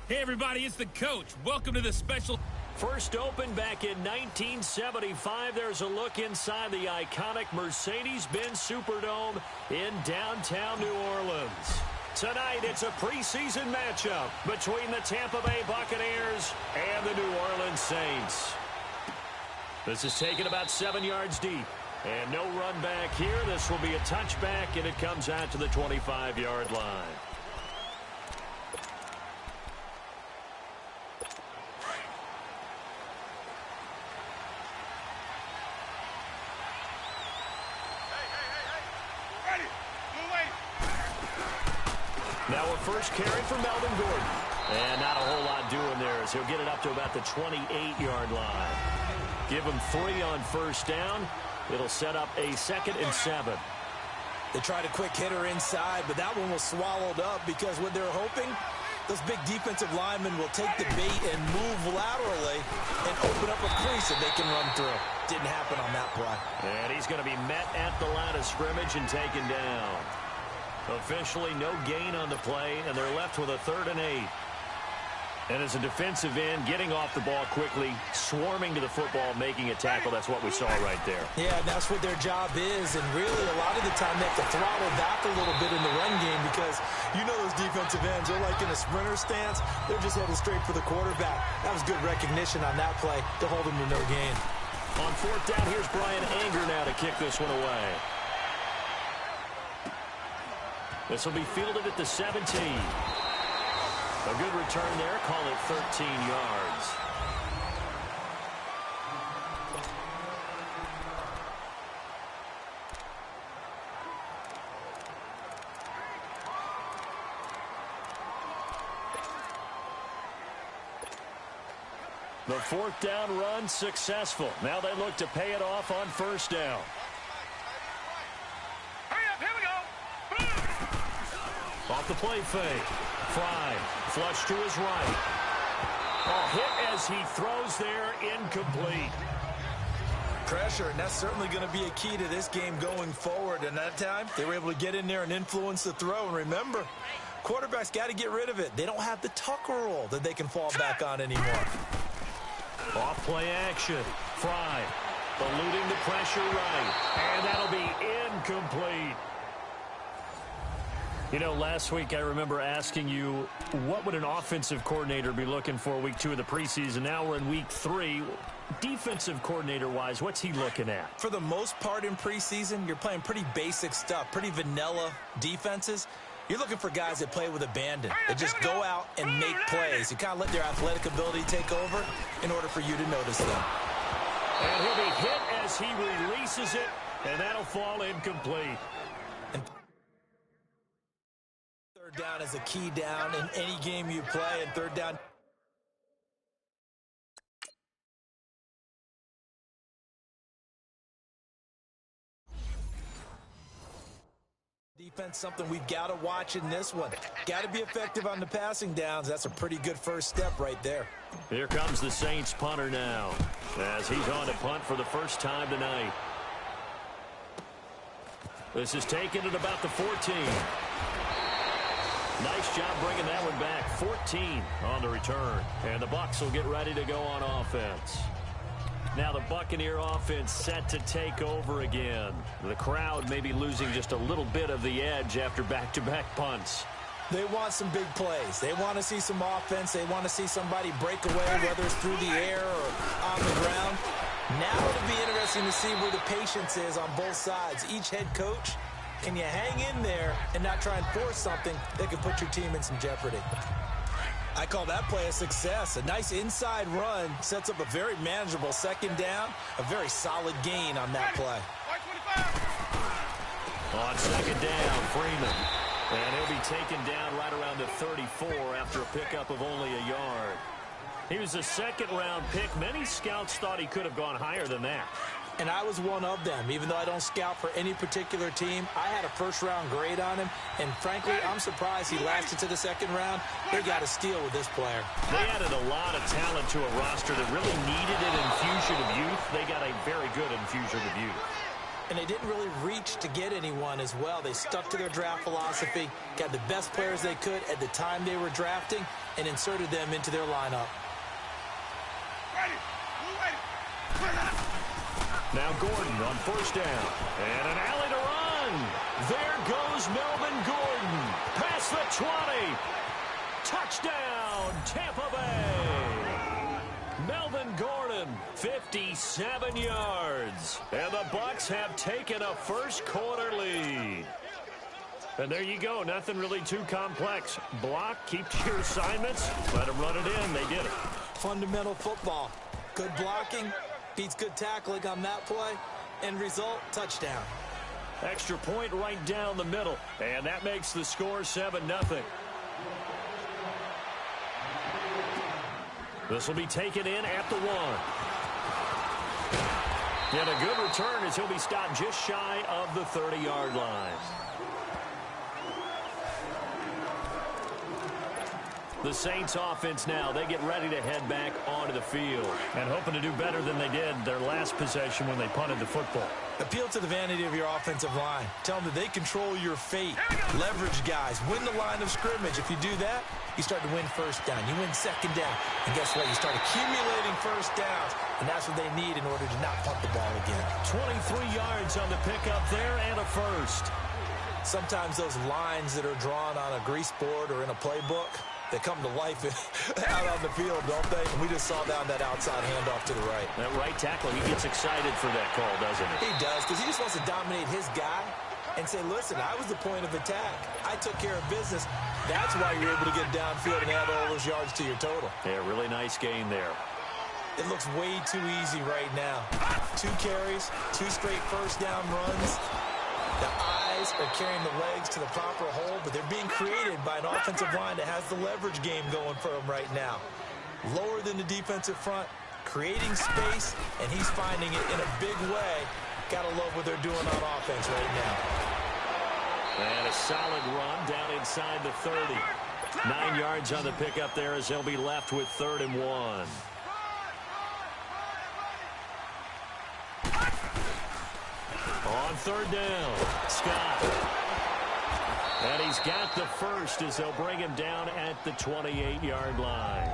Hey, everybody, it's the coach. Welcome to the special. First opened back in 1975. There's a look inside the iconic Mercedes-Benz Superdome in downtown New Orleans. Tonight, it's a preseason matchup between the Tampa Bay Buccaneers and the New Orleans Saints. This is taken about 7 yards deep. And no run back here. This will be a touchback, and it comes out to the 25-yard line. Now a first carry for Melvin Gordon. And not a whole lot doing there as he'll get it up to about the 28-yard line. Give him 3 on first down. It'll set up a 2nd and 7. They tried a quick hitter inside, but that one was swallowed up because what they're hoping, those big defensive linemen will take the bait and move laterally and open up a crease that they can run through. Didn't happen on that play. And he's going to be met at the line of scrimmage and taken down. Officially no gain on the play, and they're left with a 3rd and 8. And as a defensive end, getting off the ball quickly, swarming to the football, making a tackle, that's what we saw right there. Yeah, that's what their job is, and really a lot of the time they have to throttle back a little bit in the run game because you know those defensive ends, they're like in a sprinter stance. They're just headed straight for the quarterback. That was good recognition on that play to hold them to no gain. On 4th down, here's Brian Anger now to kick this one away. This will be fielded at the 17. A good return there. Call it 13 yards. The 4th down run successful. Now they look to pay it off on first down. Off the play fake. Fry, flush to his right. A hit as he throws there, incomplete. Pressure, and that's certainly going to be a key to this game going forward. And that time, they were able to get in there and influence the throw. And remember, quarterbacks got to get rid of it. They don't have the Tucker roll that they can fall back on anymore. Off play action. Fry, eluding the pressure right. And that'll be incomplete. You know, last week I remember asking you, what would an offensive coordinator be looking for week 2 of the preseason? Now we're in week 3. Defensive coordinator-wise, what's he looking at? For the most part in preseason, you're playing pretty basic stuff, pretty vanilla defenses. You're looking for guys that play with abandon, that just go out and make plays. You kind of let their athletic ability take over in order for you to notice them. And he'll be hit as he releases it, and that'll fall incomplete. And third down is a key down in any game you play, and third down. Defense, something we've got to watch in this one. Got to be effective on the passing downs. That's a pretty good first step right there. Here comes the Saints punter now, as he's on to punt for the first time tonight. This is taken at about the 14. Nice job bringing that one back. 14 on the return. And the Bucs will get ready to go on offense. Now the Buccaneer offense set to take over again. The crowd may be losing just a little bit of the edge after back-to-back punts. They want some big plays. They want to see some offense. They want to see somebody break away, whether it's through the air or on the ground. Now it'll be interesting to see where the patience is on both sides. Each head coach, can you hang in there and not try and force something that could put your team in some jeopardy? I call that play a success. A nice inside run sets up a very manageable second down, a very solid gain on that play. On second down, Freeman. And he'll be taken down right around the 34 after a pickup of only a yard. He was a second-round pick. Many scouts thought he could have gone higher than that. And I was one of them. Even though I don't scout for any particular team, I had a first-round grade on him. And frankly, I'm surprised he lasted to the second round. They got a steal with this player. They added a lot of talent to a roster that really needed an infusion of youth. They got a very good infusion of youth. And they didn't really reach to get anyone as well. They stuck to their draft philosophy, got the best players they could at the time they were drafting, and inserted them into their lineup. Now Gordon on first down. And an alley to run. There goes Melvin Gordon. Past the 20. Touchdown, Tampa Bay. Melvin Gordon, 57 yards. And the Bucs have taken a first-quarter lead. And there you go. Nothing really too complex. Block, keep to your assignments, let them run it in. They did it. Fundamental football. Good blocking beats good tackling on that play. End result, touchdown. Extra point right down the middle. And that makes the score 7-0. This will be taken in at the 1. And a good return as he'll be stopped just shy of the 30-yard line. The Saints offense now, they get ready to head back onto the field. And hoping to do better than they did their last possession when they punted the football. Appeal to the vanity of your offensive line. Tell them that they control your fate. Leverage guys. Win the line of scrimmage. If you do that, you start to win first down. You win second down. And guess what? You start accumulating first downs. And that's what they need in order to not punt the ball again. 23 yards on the pickup there and a first. Sometimes those lines that are drawn on a grease board or in a playbook, they come to life out on the field, don't they? And we just saw down that outside handoff to the right. That right tackle, he gets excited for that call, doesn't he? He does, because he just wants to dominate his guy and say, listen, I was the point of attack. I took care of business. That's why you're able to get downfield and add all those yards to your total. Yeah, really nice gain there. It looks way too easy right now. 2 carries, 2 straight first down runs. The eyes are carrying the legs to the proper hole, but they're being created by an offensive line that has the leverage game going for them right now. Lower than the defensive front, creating space, and he's finding it in a big way. Gotta love what they're doing on offense right now. And a solid run down inside the 30. 9 yards on the pickup there as they'll be left with 3rd and 1. On 3rd down, Scott. And he's got the first as they'll bring him down at the 28-yard line.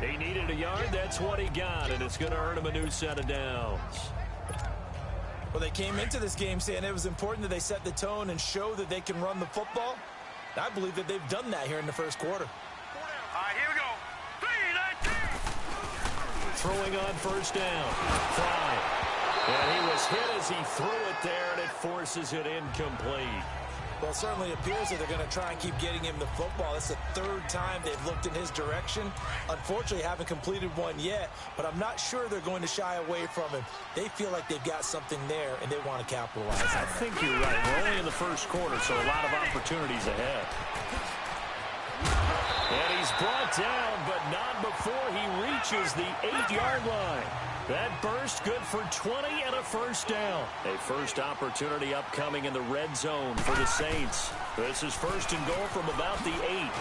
He needed a yard, that's what he got, and it's going to earn him a new set of downs. Well, they came into this game saying it was important that they set the tone and show that they can run the football. I believe that they've done that here in the first quarter. All right, here we go. 3, 19. Throwing on first down. Fry. And he was hit as he threw it there, and it forces it incomplete. Well, it certainly appears that they're going to try and keep getting him the football. It's the 3rd time they've looked in his direction. Unfortunately, haven't completed one yet, but I'm not sure they're going to shy away from him. They feel like they've got something there, and they want to capitalize on it. I think you're right. We're only in the first quarter, so a lot of opportunities ahead. And he's brought down, but not before he reaches the 8-yard line. That burst good for 20 and a first down. A first opportunity upcoming in the red zone for the Saints. This is 1st and goal from about the 8.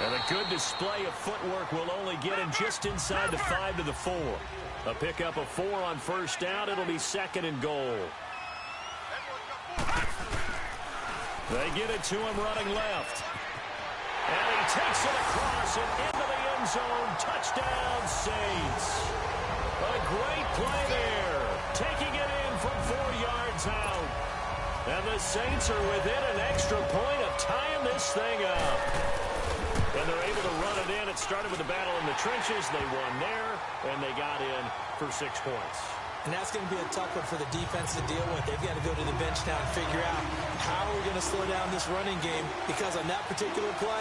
And a good display of footwork will only get him just inside the 5 to the 4. A pickup of 4 on first down. It'll be 2nd and goal. They get it to him running left. And he takes it across and into the end zone. Touchdown, Saints. A great play there. Taking it in from 4 yards out. And the Saints are within an extra point of tying this thing up. And they're able to run it in. It started with a battle in the trenches. They won there, and they got in for 6 points. And that's going to be a tough one for the defense to deal with. They've got to go to the bench now and figure out how we're going to slow down this running game, because on that particular play,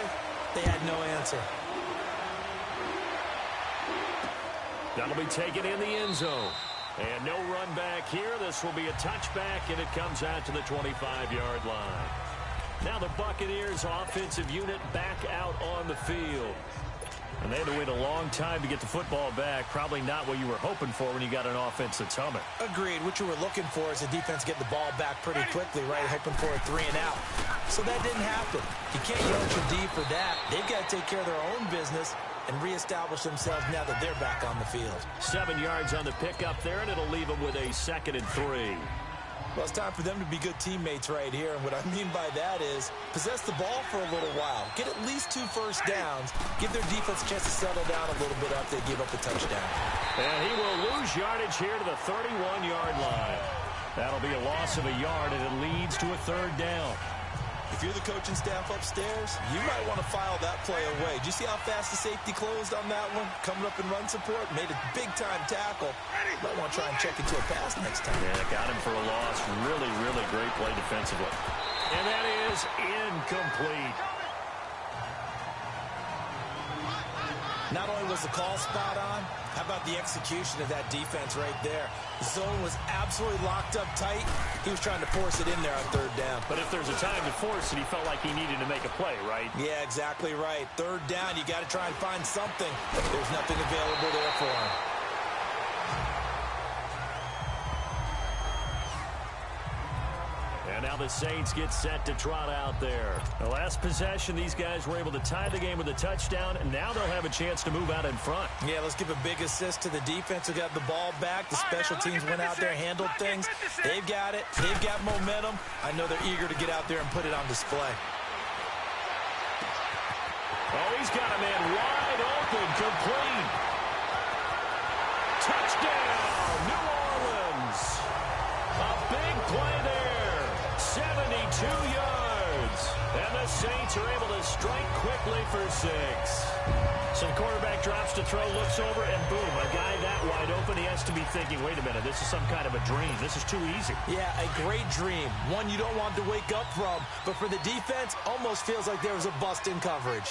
they had no answer. That'll be taken in the end zone. And no run back here. This will be a touchback, and it comes out to the 25-yard line. Now the Buccaneers offensive unit back out on the field. And they had to wait a long time to get the football back. Probably not what you were hoping for when you got an offense that's humming. Agreed. What you were looking for is the defense get the ball back pretty quickly, right? Hoping for a 3 and out. So that didn't happen. You can't yell at your D for that. They've got to take care of their own business and reestablish themselves now that they're back on the field. 7 yards on the pickup there, and it'll leave them with a 2nd and 3. Well, it's time for them to be good teammates right here. And what I mean by that is possess the ball for a little while. Get at least 2 first downs. Give their defense a chance to settle down a little bit after they give up a touchdown. And he will lose yardage here to the 31-yard line. That'll be a loss of a yard, and it leads to a 3rd down. If you're the coaching staff upstairs, you might want to file that play away. Did you see how fast the safety closed on that one? Coming up in run support, made a big-time tackle. Might want to try and check into a pass next time. Yeah, got him for a loss. Really, really great play defensively. And that is incomplete. Not only was the call spot on, how about the execution of that defense right there? The zone was absolutely locked up tight. He was trying to force it in there on 3rd down. But if there's a time to force it, he felt like he needed to make a play, right? Yeah, exactly right. 3rd down, you got to try and find something. There's nothing available there for him. And now the Saints get set to trot out there. The last possession, these guys were able to tie the game with a touchdown, and now they'll have a chance to move out in front. Yeah, let's give a big assist to the defense who got the ball back. The special teams went out there, handled things. They've got it. They've got momentum. I know they're eager to get out there and put it on display. Oh, he's got a man wide open, complete. Touchdown, New Orleans. A big play there. 72 yards. And the Saints are able to strike quickly for 6. So the quarterback drops to throw, looks over, and boom, a guy that wide open, he has to be thinking, wait a minute, this is some kind of a dream. This is too easy. Yeah, a great dream. One you don't want to wake up from. But for the defense, almost feels like there was a bust in coverage.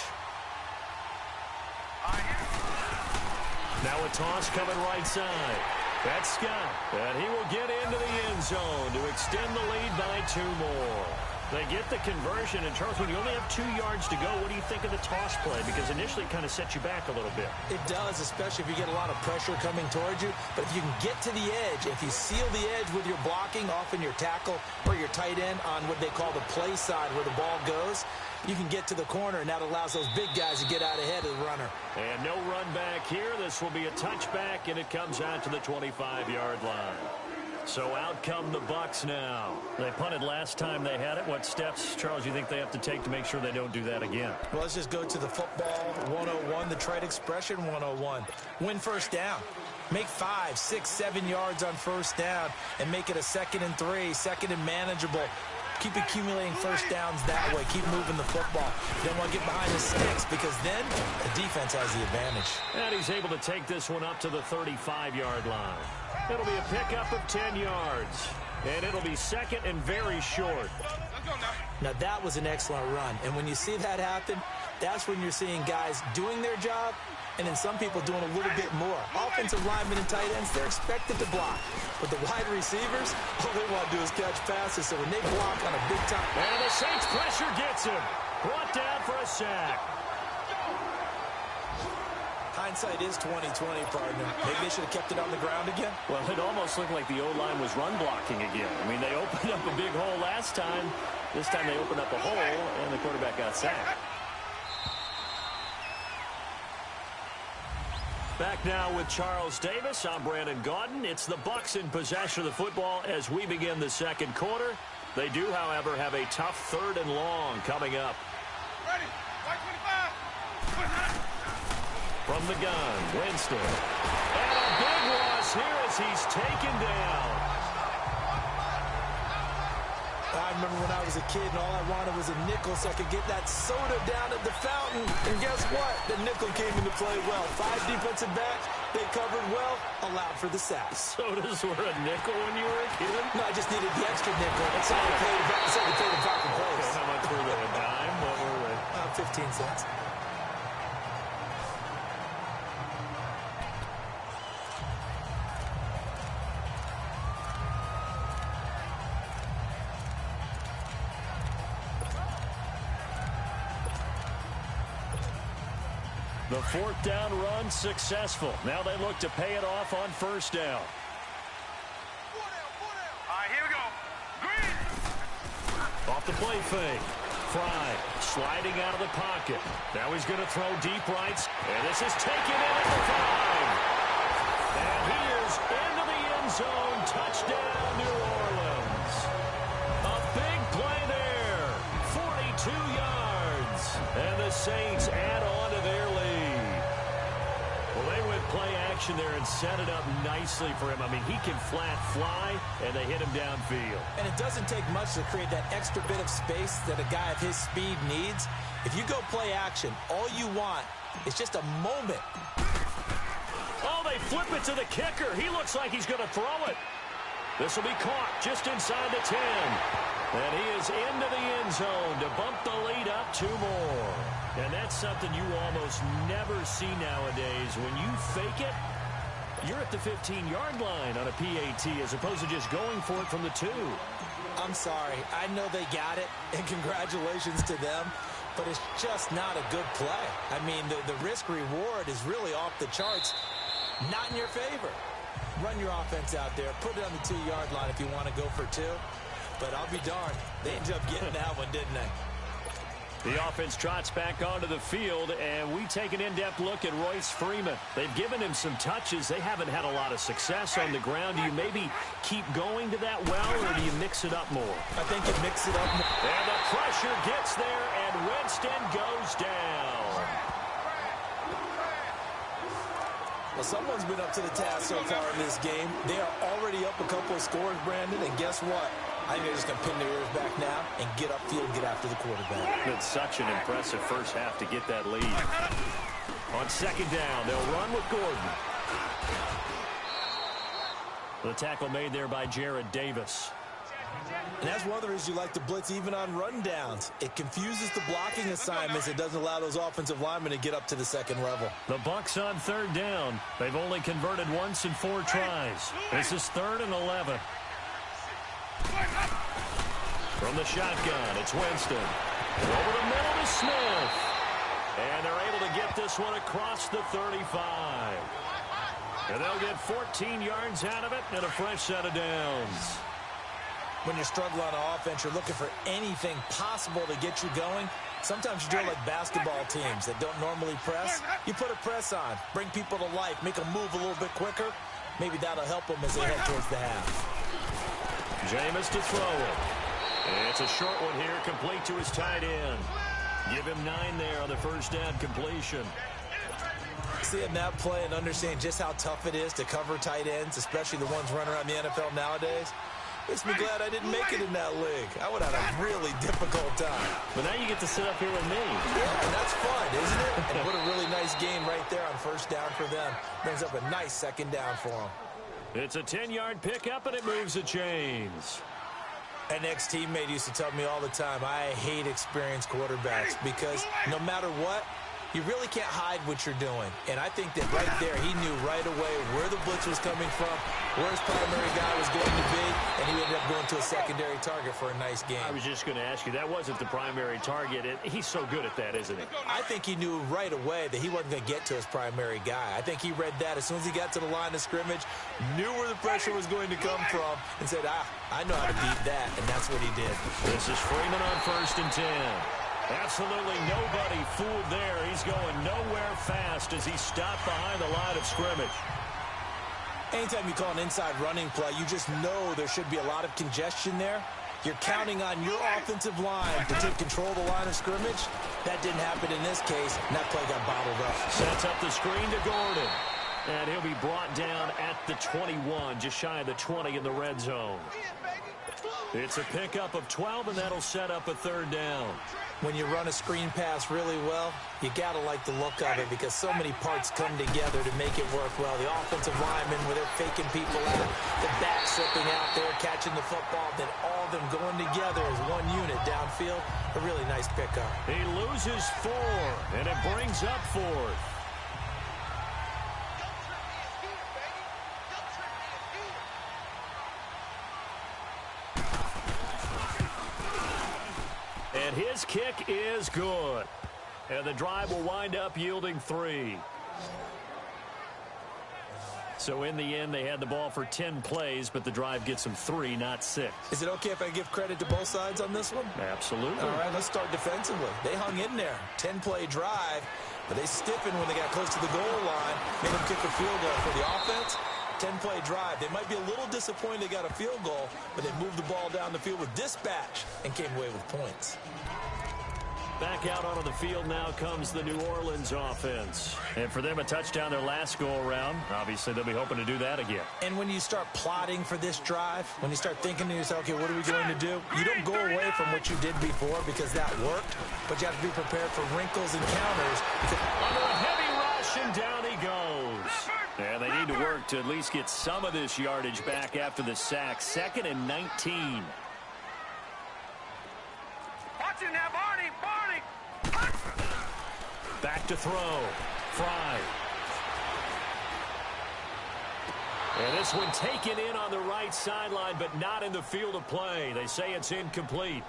Now a toss coming right side. That's Scott. And he will get into the end zone to extend the lead by 2 more. They get the conversion. And, Charles, when you only have 2 yards to go, what do you think of the toss play? Because initially it kind of sets you back a little bit. It does, especially if you get a lot of pressure coming towards you. But if you can get to the edge, if you seal the edge with your blocking, often your tackle or your tight end on what they call the play side where the ball goes, you can get to the corner, and that allows those big guys to get out ahead of the runner. And no run back here. This will be a touchback, and it comes out to the 25-yard line. So out come the Bucs now. They punted last time they had it. What steps, Charles, you think they have to take to make sure they don't do that again? Well, let's just go to the football 101, the trite expression 101. Win first down. Make 5, 6, 7 yards on first down and make it a 2nd and 3, 2nd and manageable. Keep accumulating first downs that way. Keep moving the football. You don't want to get behind the sticks because then the defense has the advantage. And he's able to take this one up to the 35-yard line. It'll be a pickup of 10 yards. And it'll be 2nd and very short. Now, that was an excellent run. And when you see that happen, that's when you're seeing guys doing their job and then some people doing a little bit more. Offensive linemen and tight ends, they're expected to block. But the wide receivers, all they want to do is catch passes. So when they block on a big time... And the Saints pressure gets him. Brought down for a sack. Hindsight is 20/20, partner. Maybe they should have kept it on the ground again. Well, it almost looked like the O-line was run blocking again. I mean, they opened up a big hole last time. This time they opened up a hole, and the quarterback got sacked. Back now with Charles Davis. I'm Brandon Gaudin. It's the Bucs in possession of the football as we begin the 2nd quarter. They do, however, have a tough 3rd and long coming up. Ready. White 25. From the gun, Winston. And a big loss here as he's taken down. I remember when I was a kid and all I wanted was a nickel so I could get that soda down at the fountain. And guess what? The nickel came into play well. 5 defensive backs, they covered well, allowed for the sack. Sodas were a nickel when you were a kid? No, I just needed the extra nickel. That's all I paid the proper place. How much were they? A dime? What were they? 15 cents. The 4th down run successful. Now they look to pay it off on first down. All right, here we go. Green. Off the play fake. Fry sliding out of the pocket. Now he's going to throw deep right. And this is taken in at the 5. And he is into the end zone. Touchdown, New Orleans. play there. 42 yards. And the Saints add on to their lead. Well, they went play action there and set it up nicely for him. I mean, he can flat fly, and they hit him downfield. And it doesn't take much to create that extra bit of space that a guy of his speed needs. If you go play action, all you want is just a moment. Oh, they flip it to the kicker. He looks like he's going to throw it. This will be caught just inside the 10. And he is into the end zone to bump the lead up 2 more. And that's something you almost never see nowadays. When you fake it, you're at the 15-yard line on a PAT as opposed to just going for it from the 2. I'm sorry. I know they got it, and congratulations to them. But it's just not a good play. I mean, the risk-reward is really off the charts. Not in your favor. Run your offense out there. Put it on the 2-yard line if you want to go for 2. But I'll be darned. They ended up getting that one, didn't they? The offense trots back onto the field, and we take an in-depth look at Royce Freeman. They've given him some touches. They haven't had a lot of success on the ground. Do you maybe keep going to that well, or do you mix it up more? I think you mix it up more. And the pressure gets there, and Winston goes down. Well, someone's been up to the task so far in this game. They are already up a couple of scores, Brandon, and guess what? I think they're just going to pin their ears back now and get upfield and get after the quarterback. It's such an impressive first half to get that lead. On second down, they'll run with Gordon. The tackle made there by Jared Davis. And that's one of the reasons you like to blitz even on rundowns. It confuses the blocking assignments. It doesn't allow those offensive linemen to get up to the second level. The Bucs on third down. They've only converted once in 4 tries. This is 3rd and 11. From the shotgun, it's Winston. Over the middle to Smith. And they're able to get this one across the 35. And they'll get 14 yards out of it and a fresh set of downs. When you're struggling on offense, you're looking for anything possible to get you going. Sometimes you do it like basketball teams that don't normally press. You put a press on, bring people to life, make them move a little bit quicker. Maybe that'll help them as they head towards the half. Jameis to throw it. It's a short one here, complete to his tight end. Give him 9 there on the first down completion. Seeing that play and understanding just how tough it is to cover tight ends, especially the ones running around the NFL nowadays, makes me glad I didn't make it in that league. I would have had a really difficult time. But now you get to sit up here with me. Yeah, that's fun, isn't it? And what a really nice game right there on first down for them. Brings up a nice second down for them. It's a 10-yard pickup, and it moves the chains. An ex-teammate used to tell me all the time, I hate experienced quarterbacks because no matter what, you really can't hide what you're doing. And I think that right there, he knew right away where the blitz was coming from, where his primary guy was going to be, and he ended up going to a secondary target for a nice game. I was just going to ask you, that wasn't the primary target. He's so good at that, isn't he? I think he knew right away that he wasn't going to get to his primary guy. I think he read that as soon as he got to the line of scrimmage, knew where the pressure was going to come from, and said, I know how to beat that, and that's what he did. This is Freeman on 1st and 10. Absolutely nobody fooled there. He's going nowhere fast as he stopped behind the line of scrimmage. Anytime you call an inside running play, you just know there should be a lot of congestion there. You're counting on your offensive line to take control of the line of scrimmage. That didn't happen in this case, and that play got bottled up. Sets up the screen to Gordon. And he'll be brought down at the 21, just shy of the 20 in the red zone. It's a pickup of 12, and that'll set up a 3rd down. When you run a screen pass really well, you got to like the look of it because so many parts come together to make it work well. The offensive linemen, where they're faking people out, the back slipping out there, catching the football, then all of them going together as one unit downfield. A really nice pickup. He loses 4, and it brings up 4th. And his kick is good. And the drive will wind up yielding 3. So in the end, they had the ball for 10 plays, but the drive gets them 3, not 6. Is it okay if I give credit to both sides on this one? Absolutely. All right, let's start defensively. They hung in there. 10-play drive, but they stiffened when they got close to the goal line, made them kick a field goal. For the offense, 10-play drive. They might be a little disappointed they got a field goal, but they moved the ball down the field with dispatch and came away with points. Back out onto the field now comes the New Orleans offense. And for them, a touchdown their last go-around. Obviously, they'll be hoping to do that again. And when you start plotting for this drive, when you start thinking to yourself, okay, what are we going to do? You don't go away from what you did before because that worked, but you have to be prepared for wrinkles and counters. Under a heavy rush, and down he goes. And they need to work to at least get some of this yardage back after the sack. 2nd and 19. Watch it now, Barney. Back to throw. Fry. And this one taken in on the right sideline, but not in the field of play. They say it's incomplete.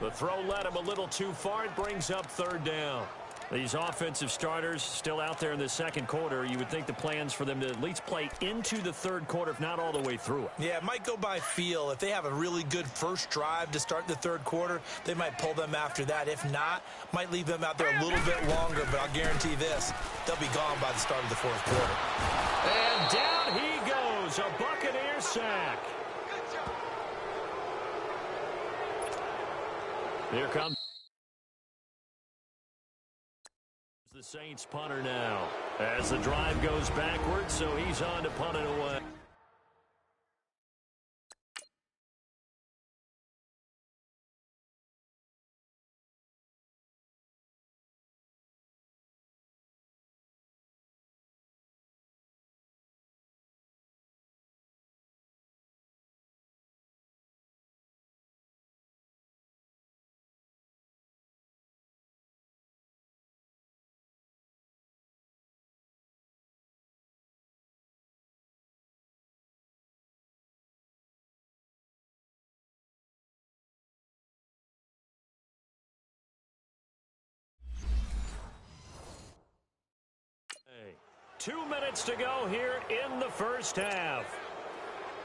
The throw led him a little too far. It brings up 3rd down. These offensive starters still out there in the second quarter. You would think the plans for them to at least play into the 3rd quarter, if not all the way through it. Yeah, it might go by feel. If they have a really good first drive to start the 3rd quarter, they might pull them after that. If not, might leave them out there a little bit longer, but I'll guarantee this, they'll be gone by the start of the 4th quarter. And down he goes, a Buccaneer sack. Here comes the Saints punter now as the drive goes backwards, so he's on to punt it away. Hey, 2 minutes to go here in the first half.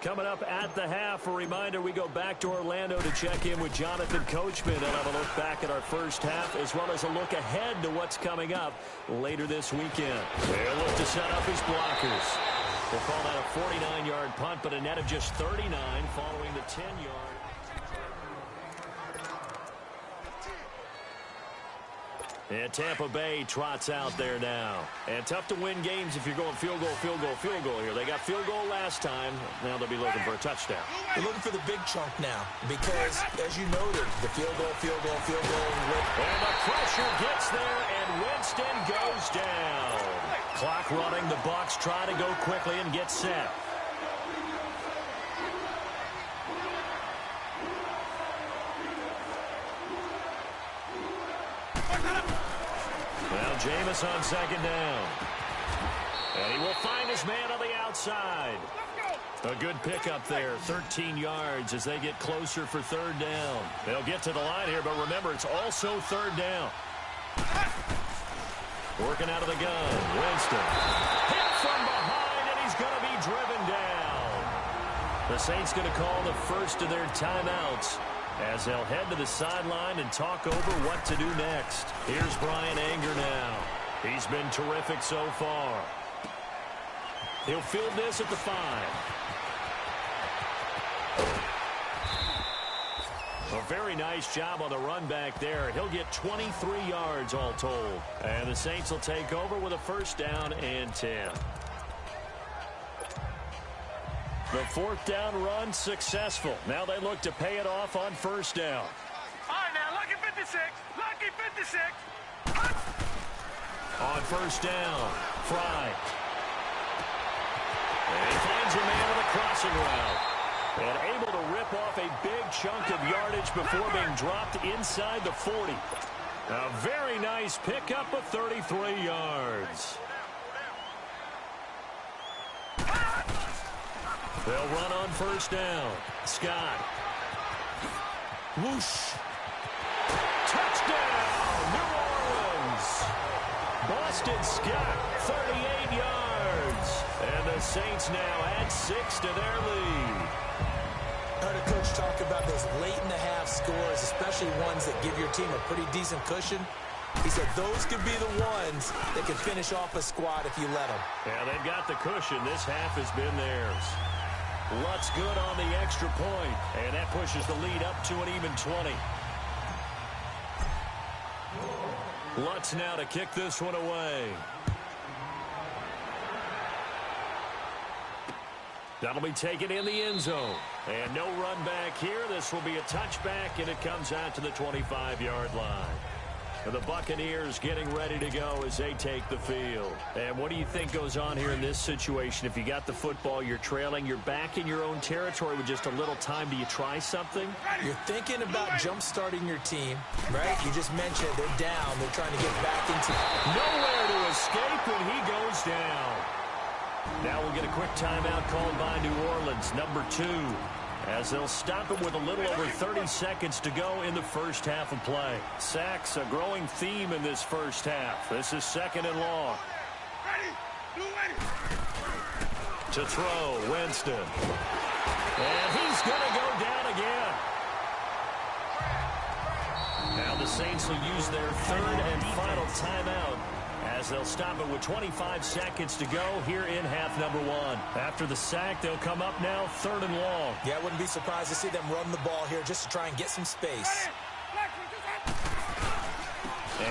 Coming up at the half, a reminder, we go back to Orlando to check in with Jonathan Coachman and have a look back at our first half, as well as a look ahead to what's coming up later this weekend. They'll look to set up his blockers. We'll call that a 49-yard punt, but a net of just 39 following the 10-yard. And Tampa Bay trots out there now. And tough to win games if you're going field goal here. They got field goal last time. Now they'll be looking for a touchdown. They're looking for the big chunk now because, as you noted, the field goal. And the pressure gets there, and Winston goes down. Clock running. The Bucs try to go quickly and get set. Well, Jameis on 2nd down. And he will find his man on the outside. A good pickup there, 13 yards as they get closer for 3rd down. They'll get to the line here, but remember, it's also 3rd down. Working out of the gun, Winston. Hit from behind, and he's going to be driven down. The Saints going to call the first of their timeouts as they'll head to the sideline and talk over what to do next. Here's Brian Anger now. He's been terrific so far. He'll field this at the 5. A very nice job on the run back there. He'll get 23 yards all told. And the Saints will take over with a 1st down and 10. The 4th down run successful. Now they look to pay it off on 1st down. All right, now, lucky 56. Lucky 56. On 1st down, Fry. And he finds a man with a crossing route. And able to rip off a big chunk of yardage before being dropped inside the 40. A very nice pickup of 33 yards. They'll run on 1st down. Scott. Whoosh. Touchdown, New Orleans. Boston Scott, 38 yards. And the Saints now add 6 to their lead. I heard a coach talk about those late-in-the-half scores, especially ones that give your team a pretty decent cushion. He said those could be the ones that can finish off a squad if you let them. Yeah, they've got the cushion. This half has been theirs. Lutz good on the extra point, and that pushes the lead up to an even 20. Lutz now to kick this one away. That'll be taken in the end zone. And no run back here. This will be a touchback, and it comes out to the 25-yard line. The Buccaneers getting ready to go as they take the field. And what do you think goes on here in this situation? If you got the football, you're trailing, you're back in your own territory with just a little time. Do you try something? You're thinking about jump-starting your team, right? You just mentioned they're down. They're trying to get back into it. Nowhere to escape when he goes down. Now we'll get a quick timeout called by New Orleans, number 2. As they'll stop it with a little over 30 seconds to go in the first half of play. Sacks, a growing theme in this first half. This is 2nd and long. To throw, Winston. And he's going to go down again. Now the Saints will use their 3rd and final timeout as they'll stop it with 25 seconds to go here in half number 1. After the sack, they'll come up now 3rd and long. Yeah, I wouldn't be surprised to see them run the ball here just to try and get some space.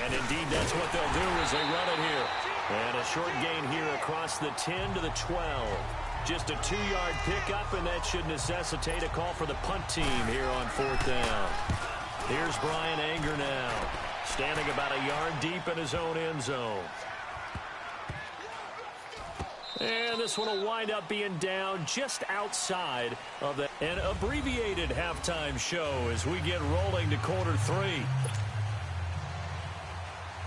And indeed, that's what they'll do as they run it here. And a short gain here across the 10 to the 12. Just a 2-yard pickup, and that should necessitate a call for the punt team here on 4th down. Here's Brian Anger now, standing about a yard deep in his own end zone. And this one will wind up being down just outside of an abbreviated halftime show as we get rolling to quarter 3.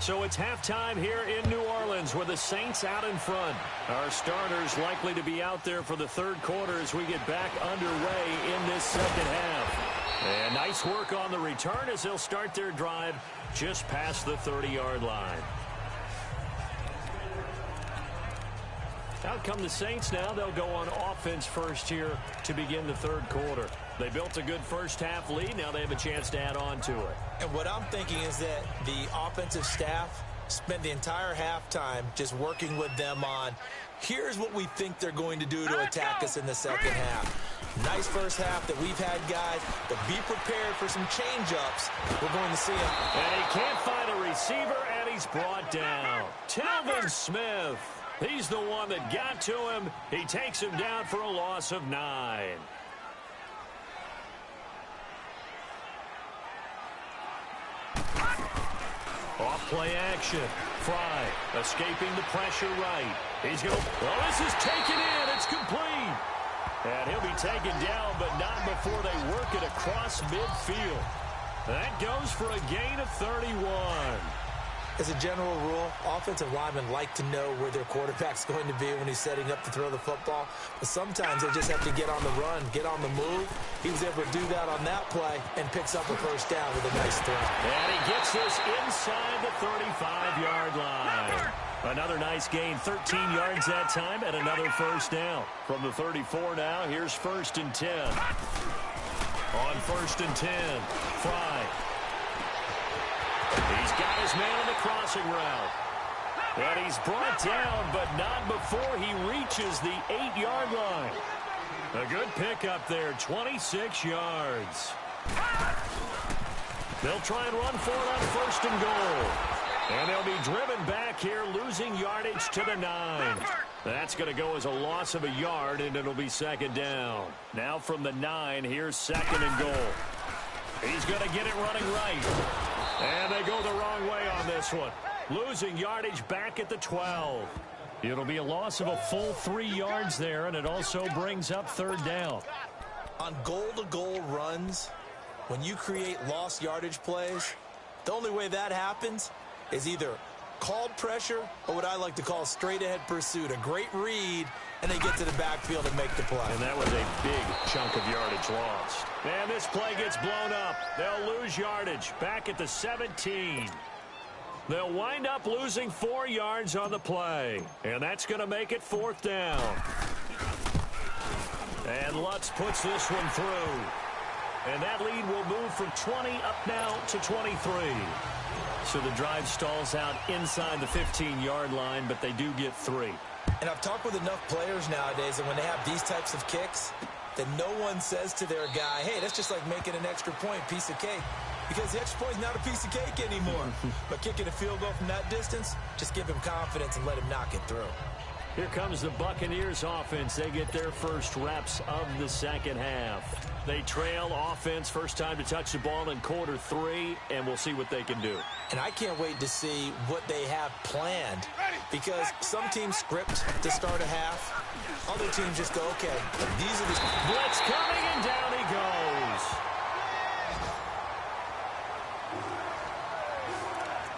So it's halftime here in New Orleans with the Saints out in front. Our starters likely to be out there for the 3rd quarter as we get back underway in this 2nd half. And nice work on the return as they'll start their drive just past the 30-yard line. Out come the Saints now. They'll go on offense first here to begin the 3rd quarter. They built a good first-half lead. Now they have a chance to add on to it. And what I'm thinking is that the offensive staff spent the entire halftime just working with them on, here's what we think they're going to do to attack us in the 2nd half. Nice first half that we've had, guys, but be prepared for some change-ups. We're going to see him. And he can't find a receiver, and he's brought down. Telvin Smith. He's the one that got to him. He takes him down for a loss of 9. Off-play action. Fry escaping the pressure right. He's going to... Oh, this is taken in. It's complete. And he'll be taken down, but not before they work it across midfield. That goes for a gain of 31. As a general rule, offensive linemen like to know where their quarterback's going to be when he's setting up to throw the football. But sometimes they just have to get on the run, get on the move. He was able to do that on that play and picks up a first down with a nice throw. And he gets this inside the 35-yard line. Another nice gain, 13 yards that time, and another first down. From the 34 now, here's 1st and 10. On 1st and 10, Fry. He's got his man on the crossing route. And he's brought down, but not before he reaches the 8-yard line. A good pickup there, 26 yards. They'll try and run for it on 1st and goal. And they'll be driven back here, losing yardage to the 9. That's going to go as a loss of a yard, and it'll be 2nd down. Now from the 9, here's 2nd and goal. He's going to get it running right. And they go the wrong way on this one. Losing yardage back at the 12. It'll be a loss of a full 3 yards there, and it also brings up 3rd down. On goal-to-goal runs, when you create lost yardage plays, the only way that happens is either called pressure or what I like to call straight-ahead pursuit. A great read, and they get to the backfield and make the play. And that was a big chunk of yardage lost. And this play gets blown up. They'll lose yardage back at the 17. They'll wind up losing 4 yards on the play. And that's going to make it 4th down. And Lutz puts this one through. And that lead will move from 20 up now to 23. So the drive stalls out inside the 15-yard line, but they do get 3. And I've talked with enough players nowadays, and when they have these types of kicks, that no one says to their guy, hey, that's just like making an extra point, piece of cake. Because the extra point is not a piece of cake anymore. But kicking a field goal from that distance, just give him confidence and let him knock it through. Here comes the Buccaneers offense. They get their first reps of the second half. They trail offense, first time to touch the ball in quarter 3, and we'll see what they can do. And I can't wait to see what they have planned, because some teams script to start a half. Other teams just go, okay, these are the... Blitz coming, and down he goes.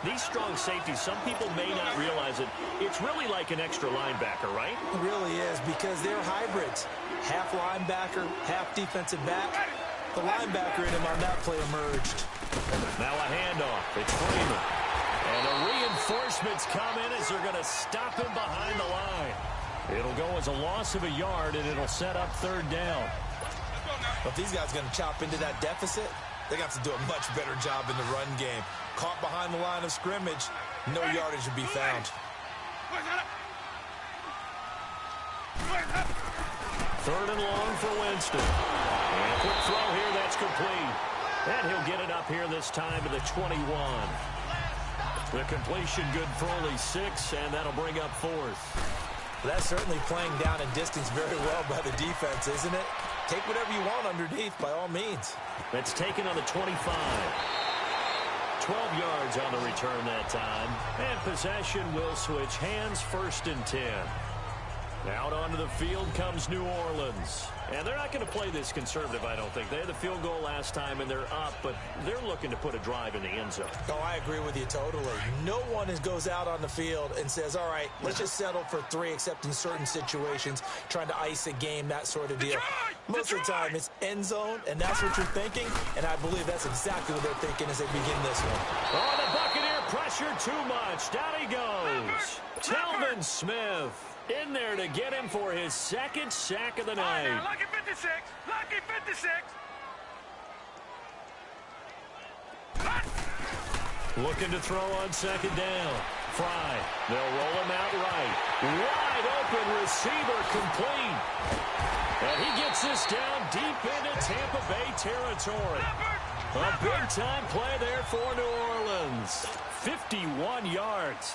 These strong safeties, some people may not realize it. It's really like an extra linebacker, right? It really is, because they're hybrids. Half linebacker, half defensive back. The linebacker in him on that play emerged. Now a handoff. It's Freeman. And the reinforcements come in as they're going to stop him behind the line. It'll go as a loss of a yard, and it'll set up third down. But if these guys are going to chop into that deficit, they got to do a much better job in the run game. Caught behind the line of scrimmage, no yardage to be found. Third and long for Winston. And a quick throw here, that's complete. And he'll get it up here this time to the 21. The completion good for only 6, and that'll bring up 4th. That's certainly playing down in distance very well by the defense, isn't it? Take whatever you want underneath, by all means. That's taken on the 25. 12 yards on the return that time. And possession will switch hands, 1st and 10. Out onto the field comes New Orleans. And they're not going to play this conservative, I don't think. They had the field goal last time, and they're up, but they're looking to put a drive in the end zone. Oh, I agree with you totally. No one goes out on the field and says, all right, let's just settle for 3, except in certain situations, trying to ice a game, that sort of deal. Most of the time, it's end zone, and that's what you're thinking, and I believe that's exactly what they're thinking as they begin this one. Oh, the Buccaneer pressure too much. Down he goes. Telvin Smith in there to get him for his 2nd sack of the night. Now, lucky 56. Lucky 56. Looking to throw on 2nd down. Fry. They'll roll him out right. Wide open receiver complete. And he gets this down deep into Tampa Bay territory. A big-time play there for New Orleans. 51 yards.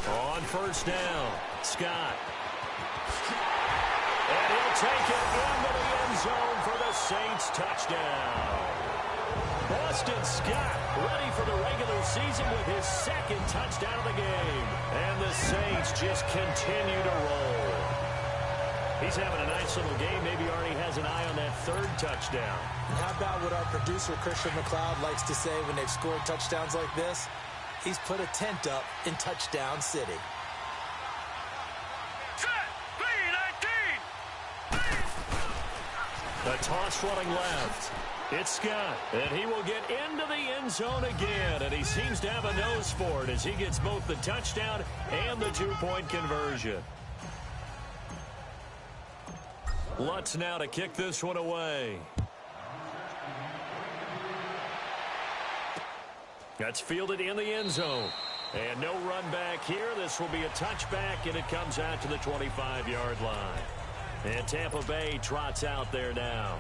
On 1st down, Scott. And he'll take it into the end zone for the Saints touchdown. Boston Scott ready for the regular season with his 2nd touchdown of the game. And the Saints just continue to roll. He's having a nice little game. Maybe already has an eye on that 3rd touchdown. And how about what our producer, Christian McLeod, likes to say when they've scored touchdowns like this? He's put a tent up in Touchdown City. The toss running left. It's Scott, and he will get into the end zone again, and he seems to have a nose for it as he gets both the touchdown and the 2-point conversion. Lutz now to kick this one away. That's fielded in the end zone. And no run back here. This will be a touchback, and it comes out to the 25-yard line. And Tampa Bay trots out there now.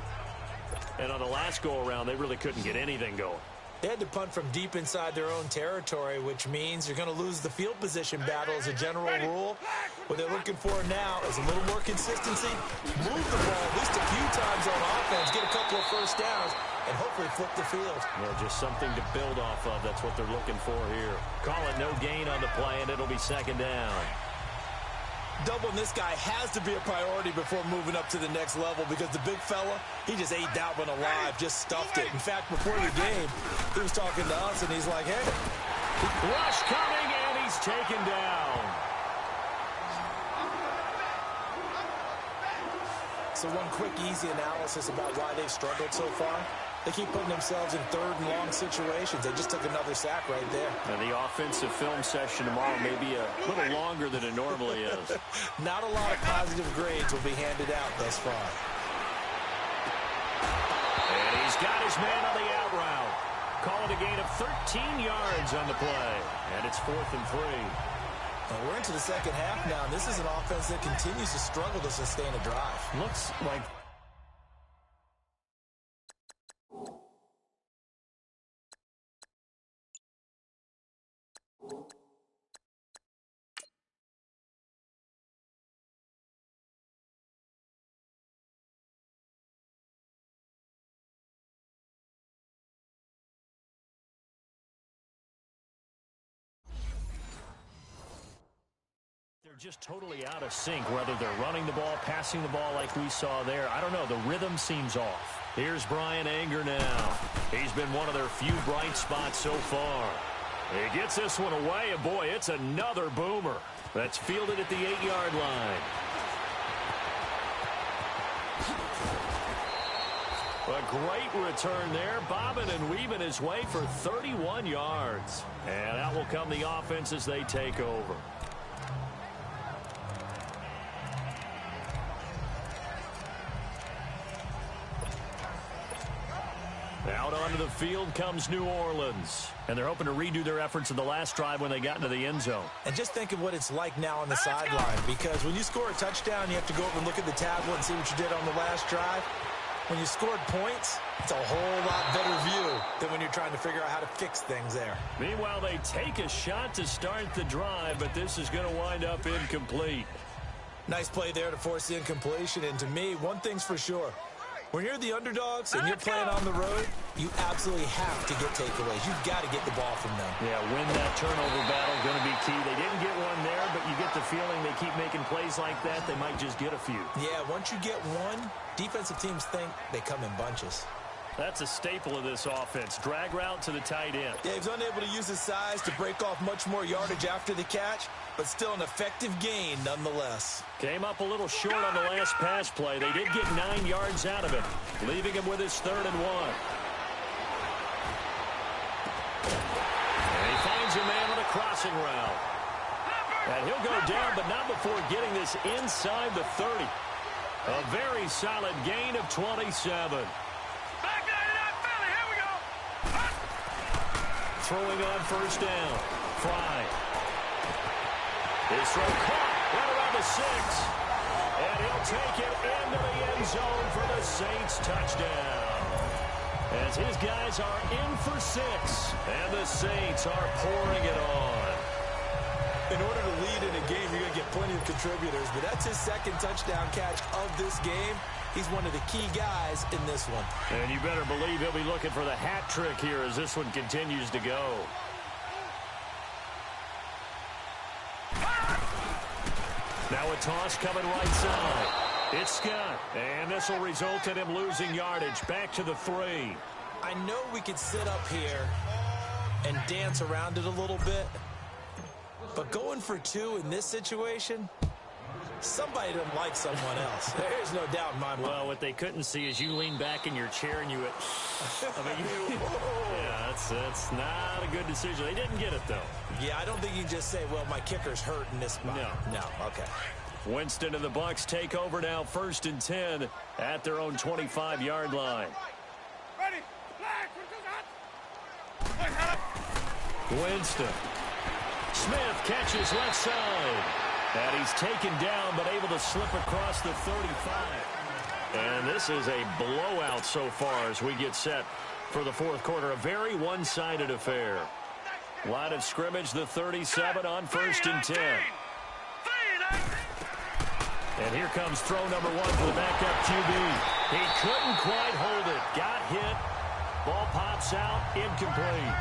And on the last go-around, they really couldn't get anything going. They had to punt from deep inside their own territory, which means you're going to lose the field position battle as a general rule. What they're looking for now is a little more consistency, move the ball at least a few times on offense, get a couple of 1st downs, and hopefully flip the field. Yeah, just something to build off of. That's what they're looking for here. Call it no gain on the play, and it'll be 2nd down. Doubling this guy has to be a priority before moving up to the next level, because the big fella, he just ate that one alive, just stuffed it. In fact, before the game, he was talking to us, and he's like, hey. Rush coming, and he's taken down. So one quick, easy analysis about why they've struggled so far. They keep putting themselves in third and long situations. They just took another sack right there. And the offensive film session tomorrow may be a little longer than it normally is. Not a lot of positive grades will be handed out thus far. And he's got his man on the out route. Call it a gain of 13 yards on the play. And it's 4th and 3. Well, we're into the second half now, and this is an offense that continues to struggle to sustain a drive. Looks like... just totally out of sync, whether they're running the ball, passing the ball like we saw there. I don't know. The rhythm seems off. Here's Brian Anger now. He's been one of their few bright spots so far. He gets this one away, and boy, it's another boomer. That's fielded at the 8-yard line. A great return there, bobbing and weaving his way for 31 yards. And out will come the offense as they take over. Out onto the field comes New Orleans. And they're hoping to redo their efforts in the last drive when they got into the end zone. And just think of what it's like now on the sideline. Because when you score a touchdown, you have to go over and look at the tablet and see what you did on the last drive. When you scored points, it's a whole lot better view than when you're trying to figure out how to fix things there. Meanwhile, they take a shot to start the drive, but this is going to wind up incomplete. Nice play there to force the incompletion. And to me, one thing's for sure. When you're the underdogs and you're playing on the road, you absolutely have to get takeaways. You've got to get the ball from them. Yeah, win that turnover battle, going to be key. They didn't get one there, but you get the feeling they keep making plays like that, they might just get a few. Yeah, once you get one, defensive teams think they come in bunches. That's a staple of this offense. Drag route to the tight end. Yeah, he's unable to use his size to break off much more yardage after the catch, but still an effective gain nonetheless. Came up a little short on the last pass play. They did get 9 yards out of it, leaving him with his 3rd and 1. And he finds a man on a crossing route. And he'll go down, but not before getting this inside the 30. A very solid gain of 27. Throwing on first down. Fry. His throw caught right around the 6. And he'll take it into the end zone for the Saints touchdown. As his guys are in for 6. And the Saints are pouring it on. In order to lead in a game, you're going to get plenty of contributors, but that's his 2nd touchdown catch of this game. He's one of the key guys in this one. And you better believe he'll be looking for the hat trick here as this one continues to go. Now a toss coming right side. It's Scott. And this will result in him losing yardage. Back to the 3. I know we could sit up here and dance around it a little bit, but going for 2 in this situation, somebody doesn't like someone else. There's no doubt in my mind. Well, what they couldn't see is you lean back in your chair and you went, yeah, that's not a good decision. They didn't get it, though. Yeah, I don't think you can just say, well, my kicker's hurt in this spot. No, okay. Winston and the Bucs take over now, 1st and 10 at their own 25-yard line. Winston. Smith catches left side. And he's taken down, but able to slip across the 35. And this is a blowout so far as we get set for the 4th quarter. A very one-sided affair. Line of scrimmage, the 37 on 1st and 10. And here comes throw number 1 for the backup QB. He couldn't quite hold it. Got hit. Ball pops out. Incomplete.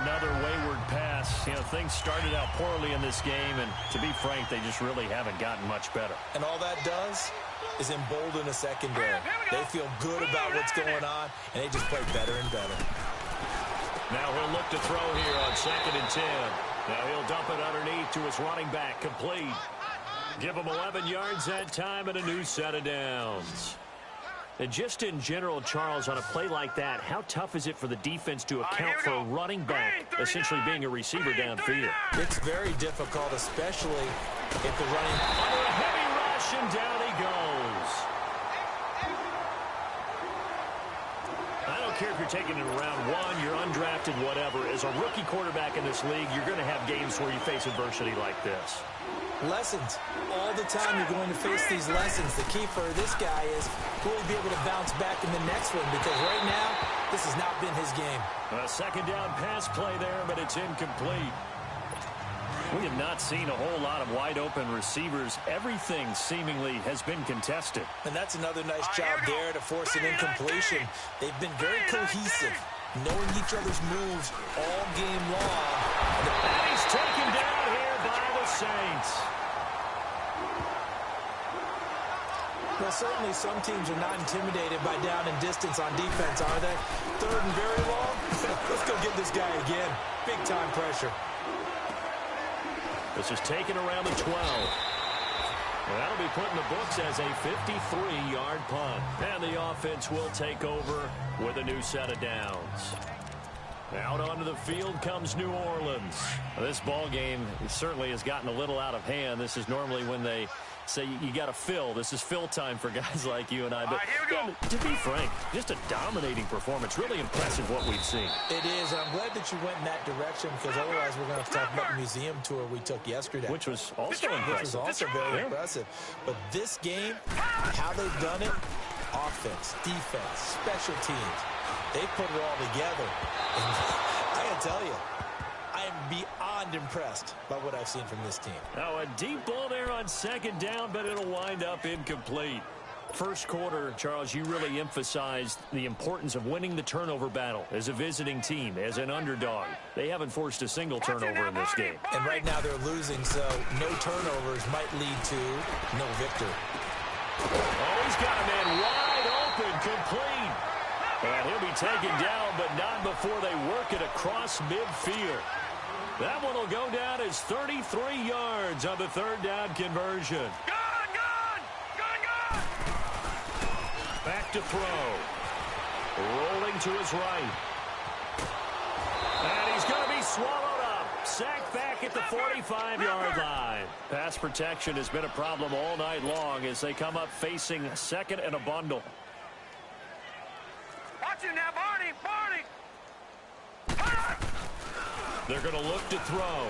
Another wayward pass. You know, things started out poorly in this game, and to be frank, they just really haven't gotten much better. And all that does is embolden a secondary. They feel good about what's going on, and they just play better and better. Now he'll look to throw here on 2nd and 10. Now he'll dump it underneath to his running back, complete. Give him 11 yards that time and a new set of downs. And just in general, Charles, on a play like that, how tough is it for the defense to account for a running back essentially being a receiver downfield? It's very difficult, especially if the running... Under a heavy rush, and down he goes. I don't care if you're taking it in round one, you're undrafted, whatever. As a rookie quarterback in this league, you're going to have games where you face adversity like this. Lessons. All the time you're going to face these lessons. The key for this guy is will he be able to bounce back in the next one, because right now, this has not been his game. A second down pass play there, but it's incomplete. We have not seen a whole lot of wide-open receivers. Everything seemingly has been contested. And that's another nice job there to force an incompletion. They've been very cohesive, knowing each other's moves all game long. And he's taken down here by the Saints. Well, certainly some teams are not intimidated by down and distance on defense, are they? Third and very long? Let's go get this guy again. Big-time pressure. This is taken around the 12. Well, that'll be put in the books as a 53-yard punt. And the offense will take over with a new set of downs. Out onto the field comes New Orleans. This ball game certainly has gotten a little out of hand. This is normally when they say you got to fill. This is fill time for guys like you and I. But to be frank, just a dominating performance. Really impressive what we've seen. It is, and I'm glad that you went in that direction, because otherwise we're going to have to talk about the museum tour we took yesterday. Which was also impressive. Which was also very impressive. But this game, how they've done it, offense, defense, special teams, they put it all together. And I got to tell you, I am beyond impressed by what I've seen from this team. Now a deep ball there on second down, but it'll wind up incomplete. First quarter, Charles, you really emphasized the importance of winning the turnover battle as a visiting team, as an underdog. They haven't forced a single turnover in this game. And right now they're losing, so no turnovers might lead to no victory. Oh, he's got a man wide open, complete. And he'll be taken down, but not before they work it across midfield. That one will go down as 33 yards on the third down conversion. Gone! Back to throw. Rolling to his right. And he's going to be swallowed up. Sacked back at the 45-yard line. Pass protection has been a problem all night long as they come up facing second and a bundle. Watch him now, Barney! They're going to look to throw.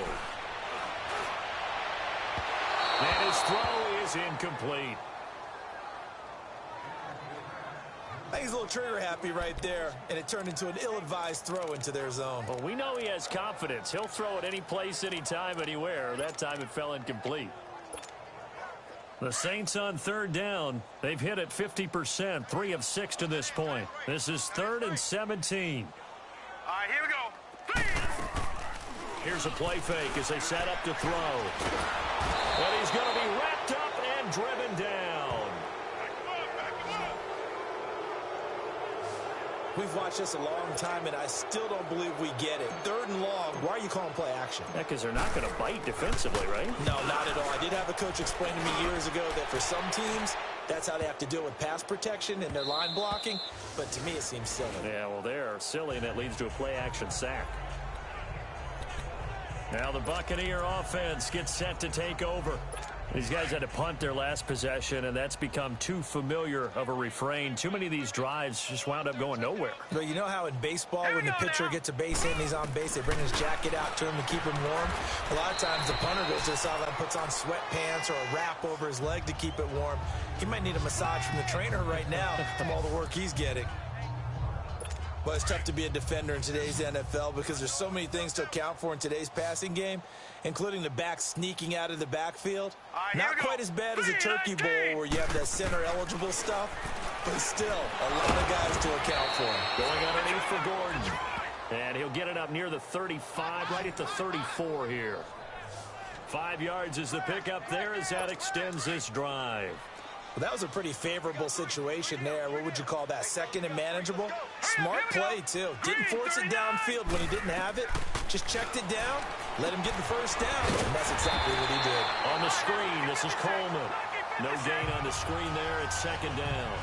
And his throw is incomplete. I think he's a little trigger happy right there, and it turned into an ill-advised throw into their zone. Well, we know he has confidence. He'll throw it any place, anytime, anywhere. That time it fell incomplete. The Saints on third down. They've hit it 50%, 3 of 6 to this point. This is 3rd and 17. All right, here we go. Here's a play fake as they set up to throw. And he's going to be wrapped up and driven down. We've watched this a long time, and I still don't believe we get it. 3rd and long, why are you calling play action? Yeah, because they're not going to bite defensively, right? No, not at all. I did have a coach explain to me years ago that for some teams, that's how they have to deal with pass protection and their line blocking. But to me, it seems silly. Yeah, well, they're silly, and it leads to a play-action sack. Now the Buccaneer offense gets set to take over. These guys had to punt their last possession, and that's become too familiar of a refrain. Too many of these drives just wound up going nowhere. But you know how in baseball, when the pitcher gets a base hit and he's on base, they bring his jacket out to him to keep him warm? A lot of times the punter goes to the sideline, puts on sweatpants or a wrap over his leg to keep it warm. He might need a massage from the trainer right now from all the work he's getting. Well, it's tough to be a defender in today's NFL because there's so many things to account for in today's passing game, including the back sneaking out of the backfield. Not quite as bad as a turkey bowl where you have that center-eligible stuff, but still a lot of guys to account for. Going underneath for Gordon. And he'll get it up near the 35, right at the 34 here. 5 yards is the pickup there as that extends this drive. Well, that was a pretty favorable situation there. What would you call that? Second and manageable? Smart play, too. Didn't force it downfield when he didn't have it. Just checked it down, let him get the first down, and that's exactly what he did. On the screen, this is Coleman. No gain on the screen there. It's second down.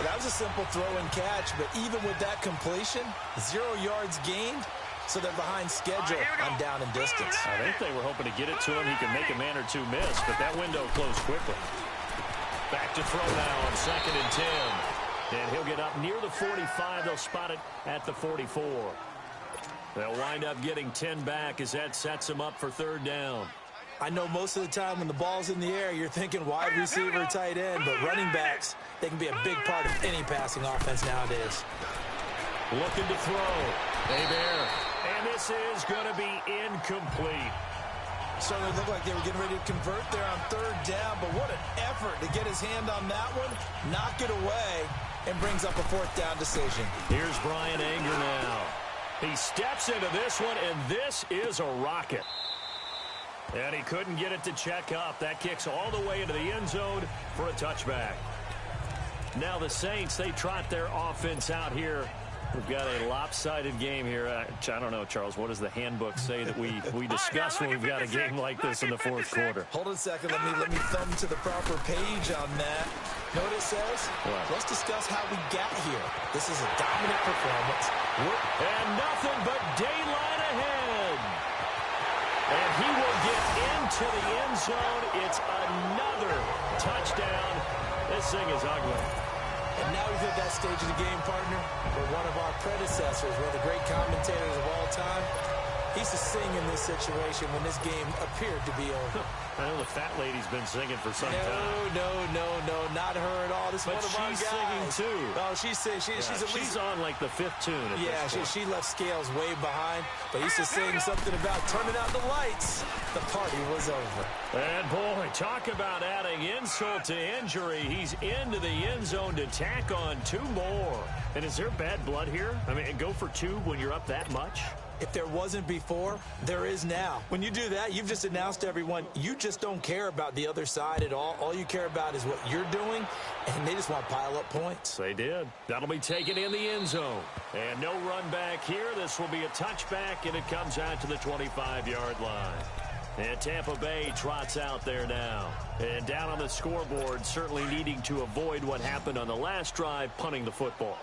That was a simple throw and catch, but even with that completion, 0 yards gained, so they're behind schedule on down and distance. I think they were hoping to get it to him. He could make a man or two miss, but that window closed quickly. Back to throw now on 2nd and 10. And he'll get up near the 45. They'll spot it at the 44. They'll wind up getting 10 back as that sets him up for 3rd down. I know most of the time when the ball's in the air, you're thinking wide receiver, tight end, but running backs, they can be a big part of any passing offense nowadays. Looking to throw. Hebert. And this is going to be incomplete. Certainly looked like they were getting ready to convert there on 3rd down, but what an effort to get his hand on that one, knock it away, and brings up a 4th down decision. Here's Brian Anger now. He steps into this one, and this is a rocket. And he couldn't get it to check up. That kicks all the way into the end zone for a touchback. Now the Saints, they trot their offense out here. We've got a lopsided game here. I don't know, Charles, what does the handbook say that we discuss when we've got a game like this in the 4th quarter? Hold on a second. Let me thumb to the proper page on that. Know what it says? What? Let's discuss how we got here. This is a dominant performance. And nothing but daylight ahead. And he will get into the end zone. It's another touchdown. This thing is ugly. And now we've hit that stage of the game, partner, where one of our predecessors, one of the great commentators of all time, he used to sing in this situation when this game appeared to be over. I know the fat lady's been singing for some time. No, not her at all. This is one of our guys. She's singing too. Oh, she's at least on like the 5th tune. She left Scales way behind, but he used to sing something about turning out the lights. The party was over. And boy, talk about adding insult to injury. He's into the end zone to tack on 2 more. And is there bad blood here? I mean, go for 2 when you're up that much? If there wasn't before, there is now. When you do that, you've just announced to everyone, you just don't care about the other side at all. All you care about is what you're doing, and they just want to pile up points. They did. That'll be taken in the end zone. And no run back here. This will be a touchback, and it comes out to the 25-yard line. And Tampa Bay trots out there now. And down on the scoreboard, certainly needing to avoid what happened on the last drive, punting the football.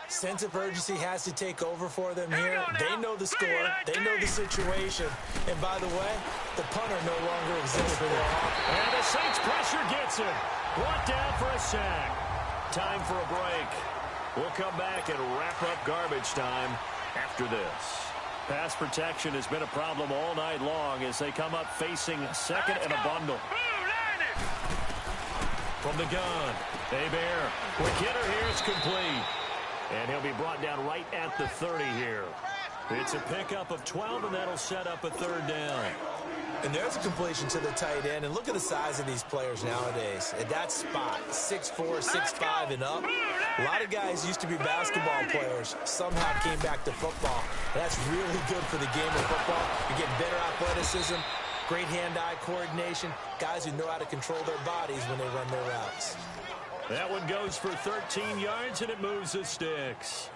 Sense of urgency has to take over for them here. They know the score. They know the situation. And by the way, the punter no longer exists for them. And the Saints pressure gets him. Brought down for a sack. Time for a break. We'll come back and wrap up garbage time after this. Pass protection has been a problem all night long as they come up facing 2nd and a bundle. From the gun, Hebert. Quick hitter here, it's complete. And he'll be brought down right at the 30 here. It's a pickup of 12, and that'll set up a 3rd down. And there's a completion to the tight end. And look at the size of these players nowadays. At that spot, 6'4", 6'5", and up. A lot of guys used to be basketball players. Somehow came back to football. And that's really good for the game of football. You're getting better athleticism, great hand-eye coordination, guys who know how to control their bodies when they run their routes. That one goes for 13 yards, and it moves the sticks.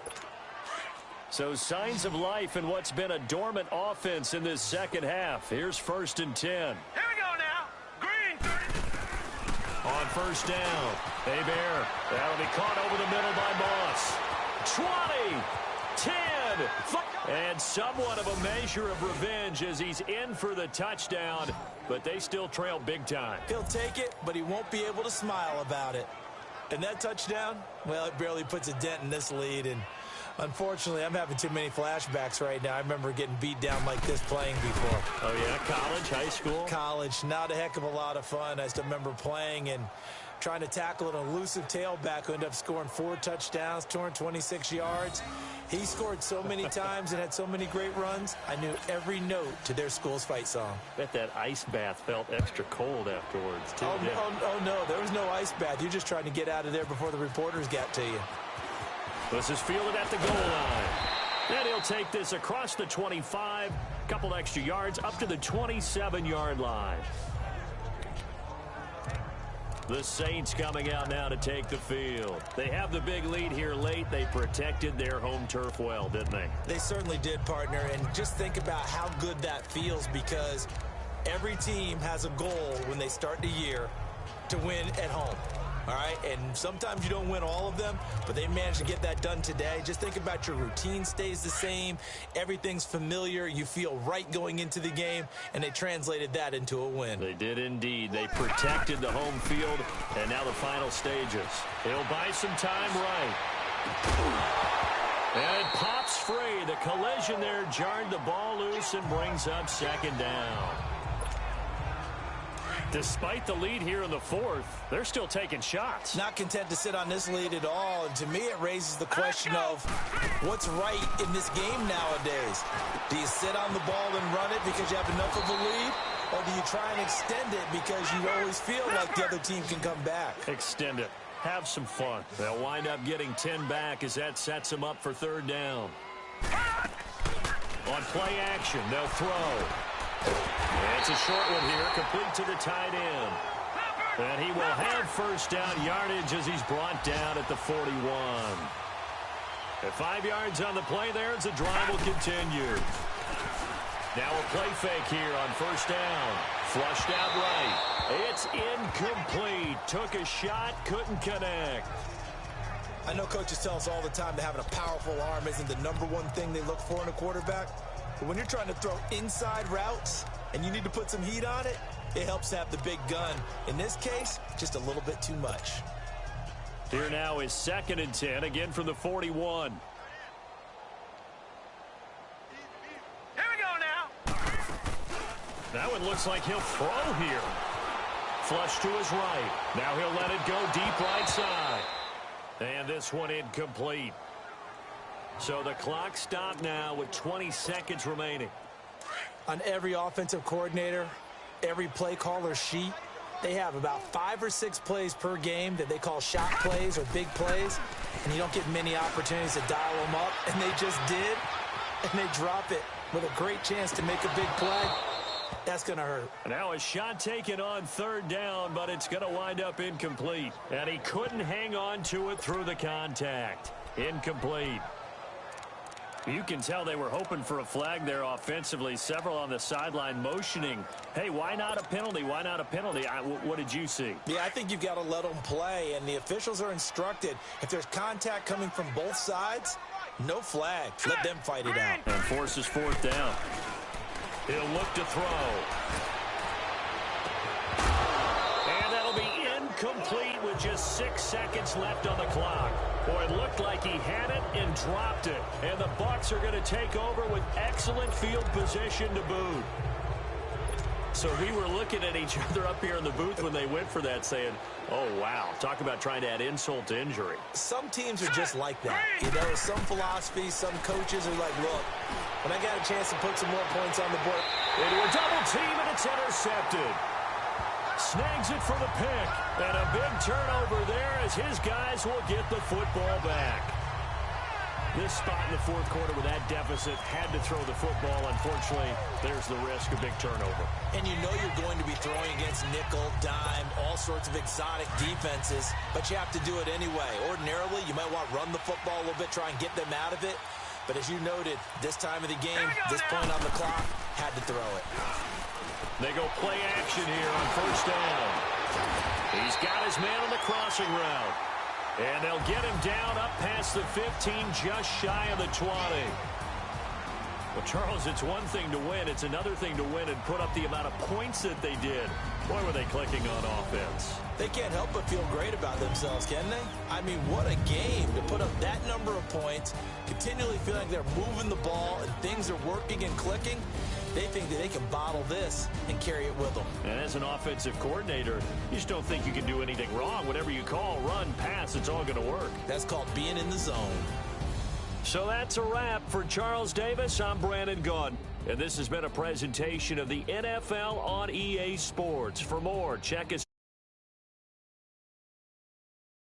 So signs of life in what's been a dormant offense in this second half. Here's 1st and 10. Here we go now. Green. On 1st down, Hebert. That'll be caught over the middle by Moss. 20, 10, and somewhat of a measure of revenge as he's in for the touchdown, but they still trail big time. He'll take it, but he won't be able to smile about it. And that touchdown, well, it barely puts a dent in this lead. And unfortunately, I'm having too many flashbacks right now. I remember getting beat down like this playing before. Oh, yeah? College, high school? College. Not a heck of a lot of fun. I just remember playing and trying to tackle an elusive tailback who ended up scoring 4 touchdowns, 226 yards. He scored so many times and had so many great runs, I knew every note to their school's fight song. Bet that ice bath felt extra cold afterwards, too. Oh, no, there was no ice bath. You're just trying to get out of there before the reporters got to you. This is fielded at the goal line. And he'll take this across the 25, couple extra yards, up to the 27-yard line. The Saints coming out now to take the field. They have the big lead here late. They protected their home turf well, didn't they? They certainly did, partner. And just think about how good that feels, because every team has a goal when they start the year to win at home. all right? And sometimes you don't win all of them, but they managed to get that done today. Just think about your routine stays the same. Everything's familiar. You feel right going into the game, and they translated that into a win. They did indeed. They protected the home field, and now the final stages. He'll buy some time right. And it pops free. The collision there jarred the ball loose and brings up second down. Despite the lead here in the fourth, they're still taking shots. Not content to sit on this lead at all, and to me it raises the question of what's right in this game nowadays. Do you sit on the ball and run it because you have enough of a lead, or do you try and extend it because you always feel like the other team can come back? Extend it. Have some fun. They'll wind up getting 10 back as that sets them up for third down. On play action, they'll throw. It's a short one here, complete to the tight end. And he will have first down yardage as he's brought down at the 41. At 5 yards on the play there as the drive will continue. Now a play fake here on first down. Flushed out right. It's incomplete. Took a shot, couldn't connect. I know coaches tell us all the time that having a powerful arm isn't the #1 thing they look for in a quarterback. But when you're trying to throw inside routes and you need to put some heat on it, it helps to have the big gun. In this case, just a little bit too much. Here now is 2nd and 10, again from the 41. Here we go now. That one looks like he'll throw here. Flush to his right. Now he'll let it go deep right side. And this one incomplete. So the clock stopped now with 20 seconds remaining. On every offensive coordinator, every play caller sheet, they have about 5 or 6 plays per game that they call shot plays or big plays, and you don't get many opportunities to dial them up, and they just did, and they drop it with a great chance to make a big play. That's going to hurt. Now a shot taken on third down, but it's going to wind up incomplete. And he couldn't hang on to it through the contact. Incomplete. You can tell they were hoping for a flag there offensively. Several on the sideline motioning. Hey, why not a penalty? Why not a penalty? What did you see? Yeah, I think you've got to let them play, and the officials are instructed. If there's contact coming from both sides, no flag. Let them fight it out. And forces fourth down. He'll look to throw. And that'll be incomplete with just 6 seconds left on the clock. Boy, it looked like he had it and dropped it. And the Bucs are going to take over with excellent field position to boot. So we were looking at each other up here in the booth when they went for that saying, oh, wow, talk about trying to add insult to injury. Some teams are just like that. You know, some philosophies, some coaches are like, look, when I got a chance to put some more points on the board. Into a double team, and it's intercepted. Snags it for the pick. And a big turnover there as his guys will get the football back. This spot in the fourth quarter with that deficit had to throw the football. Unfortunately, there's the risk of big turnover. And you know you're going to be throwing against nickel, dime, all sorts of exotic defenses, but you have to do it anyway. Ordinarily, you might want to run the football a little bit, try and get them out of it. But as you noted, this time of the game, this point on the clock, had to throw it. They go play action here on first down. He's got his man on the crossing route. And they'll get him down up past the 15, just shy of the 20. Well, Charles, it's one thing to win. It's another thing to win and put up the amount of points that they did. Boy, were they clicking on offense. They can't help but feel great about themselves, can they? I mean, what a game to put up that number of points, continually feeling like they're moving the ball and things are working and clicking. They think that they can bottle this and carry it with them. And as an offensive coordinator, you just don't think you can do anything wrong. Whatever you call, run, pass, it's all going to work. That's called being in the zone. So that's a wrap for Charles Davis. I'm Brandon Gaudin. And this has been a presentation of the NFL on EA Sports. For more, check us